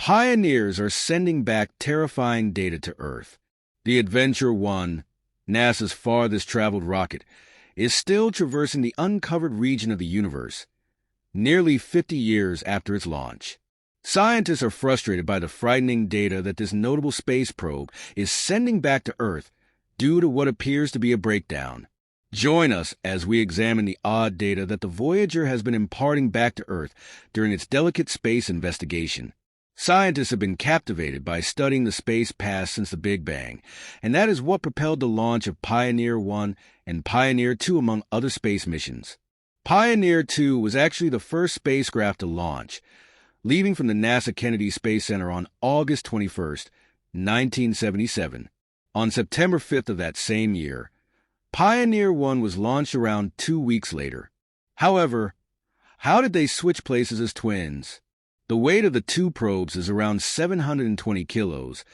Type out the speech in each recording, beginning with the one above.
Pioneers are sending back terrifying data to Earth. The Adventure 1, NASA's farthest-traveled rocket, is still traversing the uncovered region of the universe, nearly 50 years after its launch. Scientists are frustrated by the frightening data that this notable space probe is sending back to Earth due to what appears to be a breakdown. Join us as we examine the odd data that the Voyager has been imparting back to Earth during its delicate space investigation. Scientists have been captivated by studying the space past since the Big Bang, and that is what propelled the launch of Pioneer 1 and Pioneer 2 among other space missions. Pioneer 2 was actually the first spacecraft to launch, leaving from the NASA Kennedy Space Center on August 21, 1977. On September 5th of that same year, Pioneer 1 was launched around 2 weeks later. However, how did they switch places as twins? The weight of the two probes is around 720 kilos,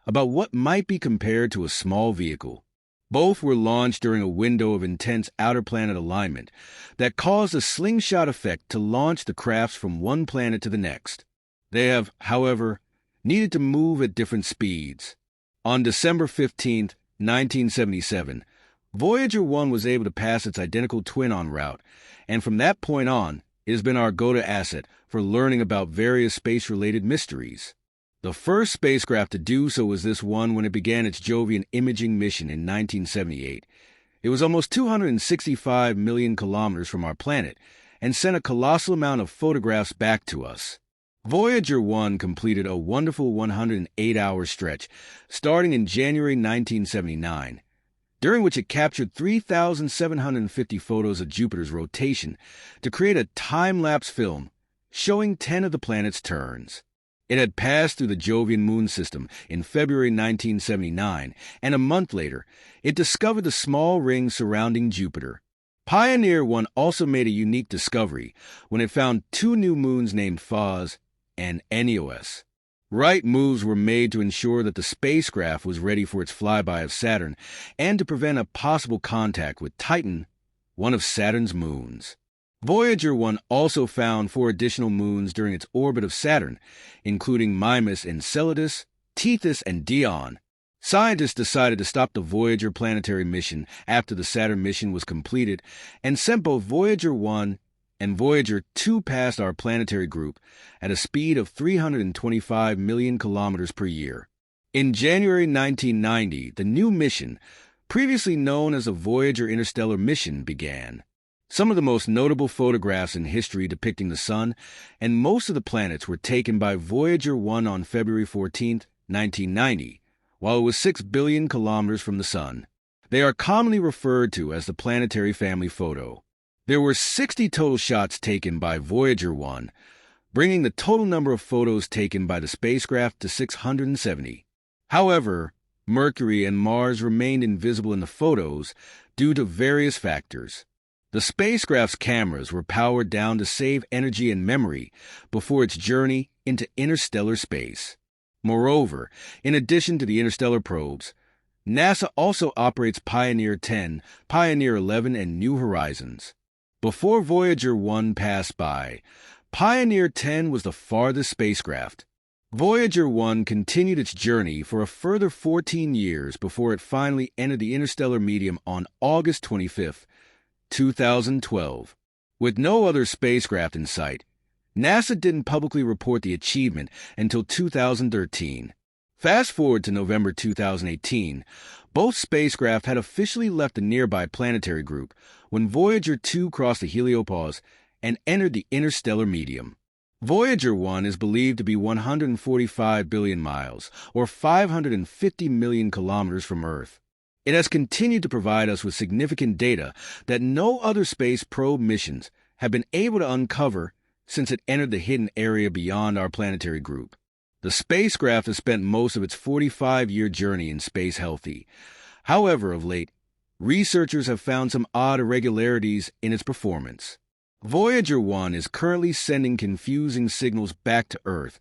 about what might be compared to a small vehicle. Both were launched during a window of intense outer planet alignment that caused a slingshot effect to launch the crafts from one planet to the next. They have, however, needed to move at different speeds. On December 15, 1977, Voyager 1 was able to pass its identical twin en route, and from that point on, it has been our go-to asset for learning about various space-related mysteries. The first spacecraft to do so was this one when it began its Jovian imaging mission in 1978. It was almost 265 million kilometers from our planet and sent a colossal amount of photographs back to us. Voyager 1 completed a wonderful 108-hour stretch starting in January 1979, during which it captured 3,750 photos of Jupiter's rotation to create a time-lapse film showing 10 of the planet's turns. It had passed through the Jovian moon system in February 1979, and a month later, it discovered the small ring surrounding Jupiter. Pioneer 1 also made a unique discovery when it found two new moons named Phos and Eneos. Right moves were made to ensure that the spacecraft was ready for its flyby of Saturn and to prevent a possible contact with Titan, one of Saturn's moons. Voyager 1 also found 4 additional moons during its orbit of Saturn, including Mimas, Enceladus, Tethys, and Dione. Scientists decided to stop the Voyager planetary mission after the Saturn mission was completed and sent both Voyager 1 and Voyager 2 past our planetary group at a speed of 325 million kilometers per year. In January 1990, the new mission, previously known as the Voyager Interstellar Mission, began. Some of the most notable photographs in history depicting the Sun and most of the planets were taken by Voyager 1 on February 14, 1990, while it was 6 billion kilometers from the Sun. They are commonly referred to as the planetary family photo. There were 60 total shots taken by Voyager 1, bringing the total number of photos taken by the spacecraft to 670. However, Mercury and Mars remained invisible in the photos due to various factors. The spacecraft's cameras were powered down to save energy and memory before its journey into interstellar space. Moreover, in addition to the interstellar probes, NASA also operates Pioneer 10, Pioneer 11, and New Horizons. Before Voyager 1 passed by, Pioneer 10 was the farthest spacecraft. Voyager 1 continued its journey for a further 14 years before it finally entered the interstellar medium on August 25, 2012. With no other spacecraft in sight, NASA didn't publicly report the achievement until 2013. Fast forward to November 2018, both spacecraft had officially left the nearby planetary group when Voyager 2 crossed the heliopause and entered the interstellar medium. Voyager 1 is believed to be 145 billion miles, or 550 million kilometers from Earth. It has continued to provide us with significant data that no other space probe missions have been able to uncover since it entered the hidden area beyond our planetary group. The spacecraft has spent most of its 45-year journey in space healthy. However, of late, researchers have found some odd irregularities in its performance. Voyager 1 is currently sending confusing signals back to Earth,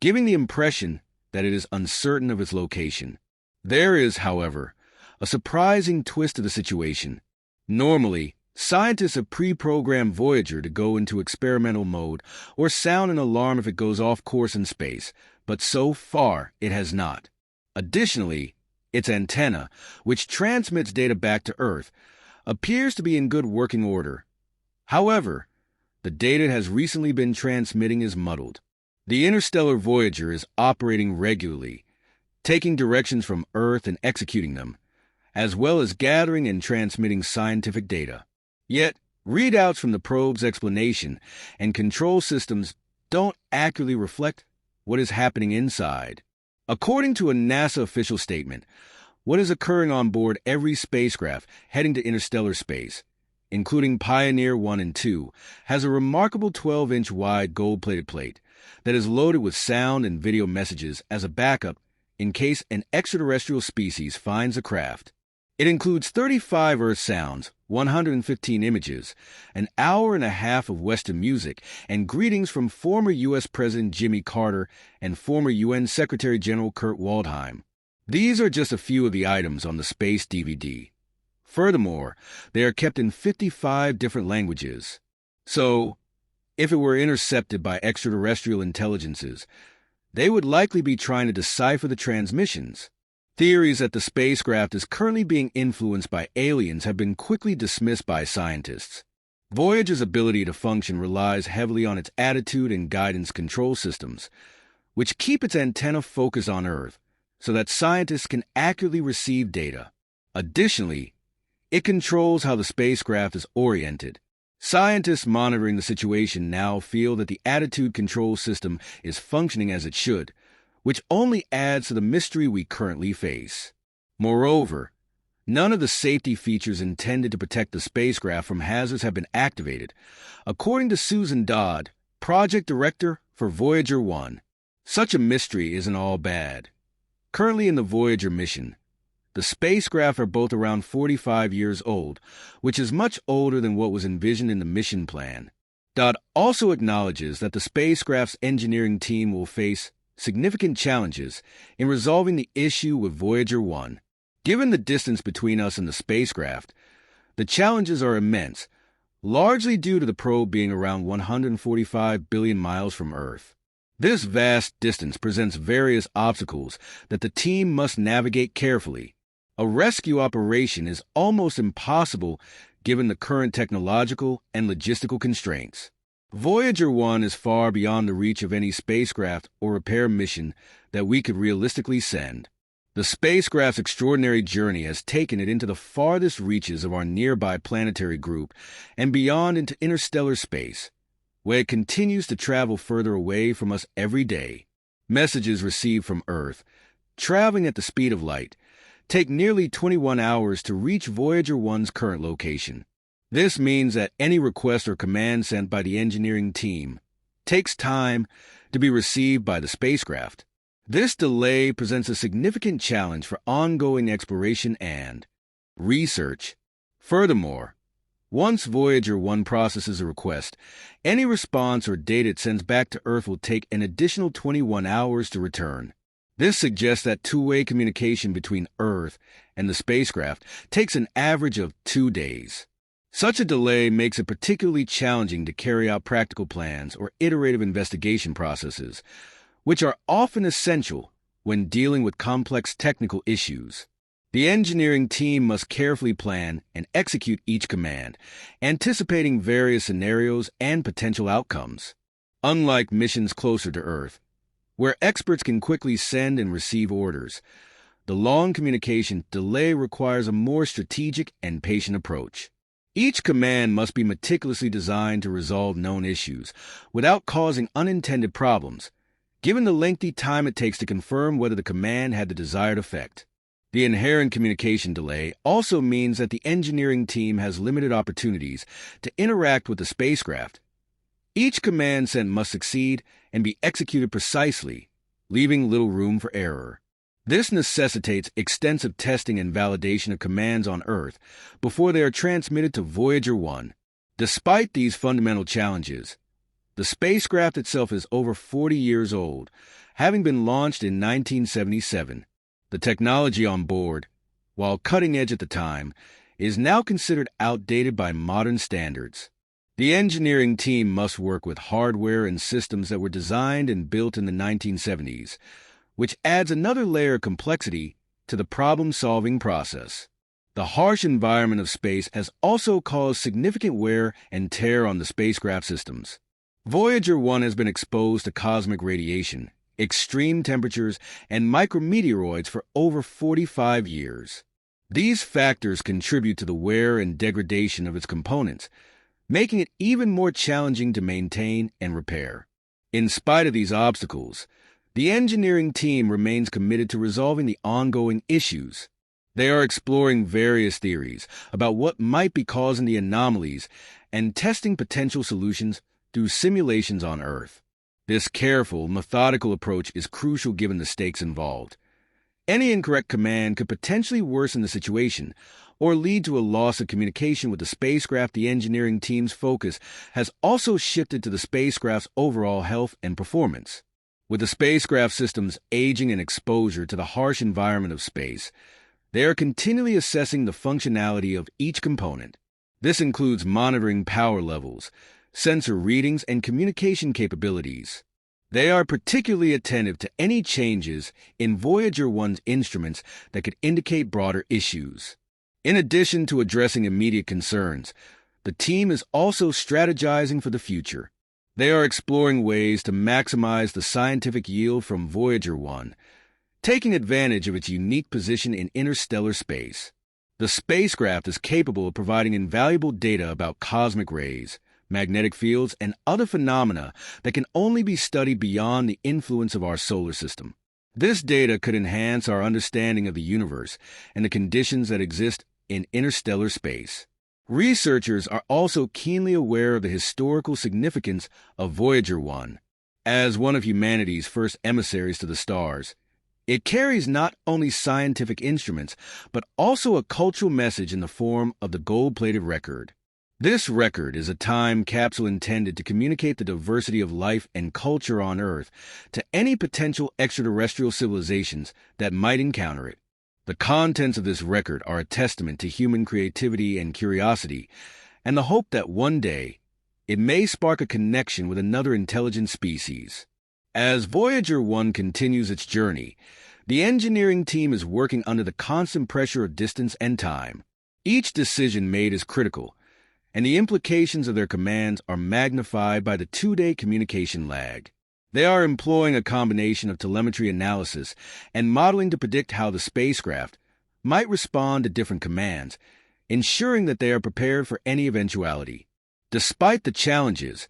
giving the impression that it is uncertain of its location. There is, however, a surprising twist to the situation. Normally, Scientists have pre-programmed Voyager to go into experimental mode or sound an alarm if it goes off course in space, but so far it has not. Additionally, its antenna, which transmits data back to Earth, appears to be in good working order. However, the data it has recently been transmitting is muddled. The interstellar Voyager is operating regularly, taking directions from Earth and executing them, as well as gathering and transmitting scientific data. Yet, readouts from the probe's explanation and control systems don't accurately reflect what is happening inside. According to a NASA official statement, what is occurring on board every spacecraft heading to interstellar space, including Pioneer 1 and 2, has a remarkable 12-inch wide gold-plated plate that is loaded with sound and video messages as a backup in case an extraterrestrial species finds the craft. It includes 35 Earth sounds, 115 images, an hour and a half of Western music, and greetings from former U.S. President Jimmy Carter and former UN Secretary General Kurt Waldheim. These are just a few of the items on the space DVD. Furthermore, they are kept in 55 different languages. So, if it were intercepted by extraterrestrial intelligences, they would likely be trying to decipher the transmissions. Theories that the spacecraft is currently being influenced by aliens have been quickly dismissed by scientists. Voyager's ability to function relies heavily on its attitude and guidance control systems, which keep its antenna focused on Earth so that scientists can accurately receive data. Additionally, it controls how the spacecraft is oriented. Scientists monitoring the situation now feel that the attitude control system is functioning as it should, which only adds to the mystery we currently face. Moreover, none of the safety features intended to protect the spacecraft from hazards have been activated, according to Susan Dodd, project director for Voyager 1. Such a mystery isn't all bad. Currently in the Voyager mission, the spacecraft are both around 45 years old, which is much older than what was envisioned in the mission plan. Dodd also acknowledges that the spacecraft's engineering team will face significant challenges in resolving the issue with Voyager 1. Given the distance between us and the spacecraft, the challenges are immense, largely due to the probe being around 145 billion miles from Earth. This vast distance presents various obstacles that the team must navigate carefully. A rescue operation is almost impossible given the current technological and logistical constraints. Voyager 1 is far beyond the reach of any spacecraft or repair mission that we could realistically send. The spacecraft's extraordinary journey has taken it into the farthest reaches of our nearby planetary group and beyond into interstellar space, where it continues to travel further away from us every day. Messages received from Earth, traveling at the speed of light, take nearly 21 hours to reach Voyager 1's current location. This means that any request or command sent by the engineering team takes time to be received by the spacecraft. This delay presents a significant challenge for ongoing exploration and research. Furthermore, once Voyager 1 processes a request, any response or data it sends back to Earth will take an additional 21 hours to return. This suggests that two-way communication between Earth and the spacecraft takes an average of 2 days. Such a delay makes it particularly challenging to carry out practical plans or iterative investigation processes, which are often essential when dealing with complex technical issues. The engineering team must carefully plan and execute each command, anticipating various scenarios and potential outcomes. Unlike missions closer to Earth, where experts can quickly send and receive orders, the long communication delay requires a more strategic and patient approach. Each command must be meticulously designed to resolve known issues without causing unintended problems, given the lengthy time it takes to confirm whether the command had the desired effect. The inherent communication delay also means that the engineering team has limited opportunities to interact with the spacecraft. Each command sent must succeed and be executed precisely, leaving little room for error. This necessitates extensive testing and validation of commands on Earth before they are transmitted to Voyager 1. Despite these fundamental challenges, the spacecraft itself is over 40 years old, having been launched in 1977. The technology on board, while cutting edge at the time, is now considered outdated by modern standards. The engineering team must work with hardware and systems that were designed and built in the 1970s, which adds another layer of complexity to the problem-solving process. The harsh environment of space has also caused significant wear and tear on the spacecraft systems. Voyager 1 has been exposed to cosmic radiation, extreme temperatures, and micrometeoroids for over 45 years. These factors contribute to the wear and degradation of its components, making it even more challenging to maintain and repair. In spite of these obstacles, the engineering team remains committed to resolving the ongoing issues. They are exploring various theories about what might be causing the anomalies and testing potential solutions through simulations on Earth. This careful, methodical approach is crucial given the stakes involved. Any incorrect command could potentially worsen the situation or lead to a loss of communication with the spacecraft. The engineering team's focus has also shifted to the spacecraft's overall health and performance. With the spacecraft systems aging and exposure to the harsh environment of space, they are continually assessing the functionality of each component. This includes monitoring power levels, sensor readings, and communication capabilities. They are particularly attentive to any changes in Voyager 1's instruments that could indicate broader issues. In addition to addressing immediate concerns, the team is also strategizing for the future. They are exploring ways to maximize the scientific yield from Voyager 1, taking advantage of its unique position in interstellar space. The spacecraft is capable of providing invaluable data about cosmic rays, magnetic fields, and other phenomena that can only be studied beyond the influence of our solar system. This data could enhance our understanding of the universe and the conditions that exist in interstellar space. Researchers are also keenly aware of the historical significance of Voyager 1. As one of humanity's first emissaries to the stars, it carries not only scientific instruments, but also a cultural message in the form of the gold-plated record. This record is a time capsule intended to communicate the diversity of life and culture on Earth to any potential extraterrestrial civilizations that might encounter it. The contents of this record are a testament to human creativity and curiosity, and the hope that one day it may spark a connection with another intelligent species. As Voyager 1 continues its journey, the engineering team is working under the constant pressure of distance and time. Each decision made is critical, and the implications of their commands are magnified by the 2-day communication lag. They are employing a combination of telemetry analysis and modeling to predict how the spacecraft might respond to different commands, ensuring that they are prepared for any eventuality. Despite the challenges,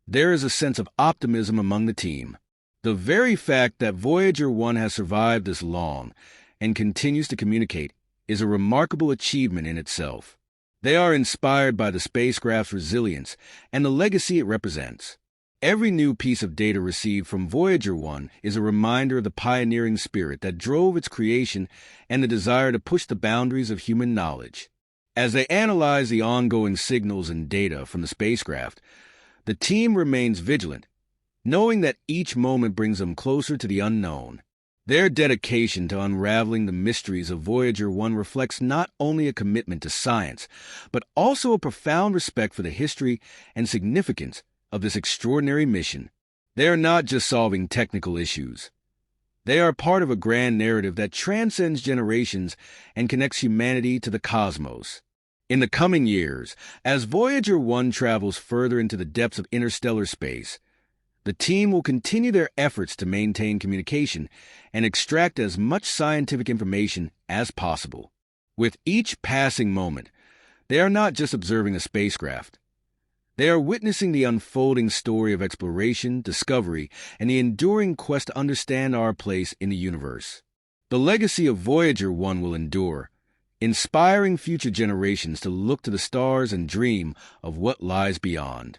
there is a sense of optimism among the team. The very fact that Voyager 1 has survived this long and continues to communicate is a remarkable achievement in itself. They are inspired by the spacecraft's resilience and the legacy it represents. Every new piece of data received from Voyager 1 is a reminder of the pioneering spirit that drove its creation and the desire to push the boundaries of human knowledge. As they analyze the ongoing signals and data from the spacecraft, the team remains vigilant, knowing that each moment brings them closer to the unknown. Their dedication to unraveling the mysteries of Voyager 1 reflects not only a commitment to science, but also a profound respect for the history and significance of this extraordinary mission. They are not just solving technical issues. They are part of a grand narrative that transcends generations and connects humanity to the cosmos. In the coming years, as Voyager 1 travels further into the depths of interstellar space, the team will continue their efforts to maintain communication and extract as much scientific information as possible. With each passing moment, they are not just observing a spacecraft. They are witnessing the unfolding story of exploration, discovery, and the enduring quest to understand our place in the universe. The legacy of Voyager 1 will endure, inspiring future generations to look to the stars and dream of what lies beyond.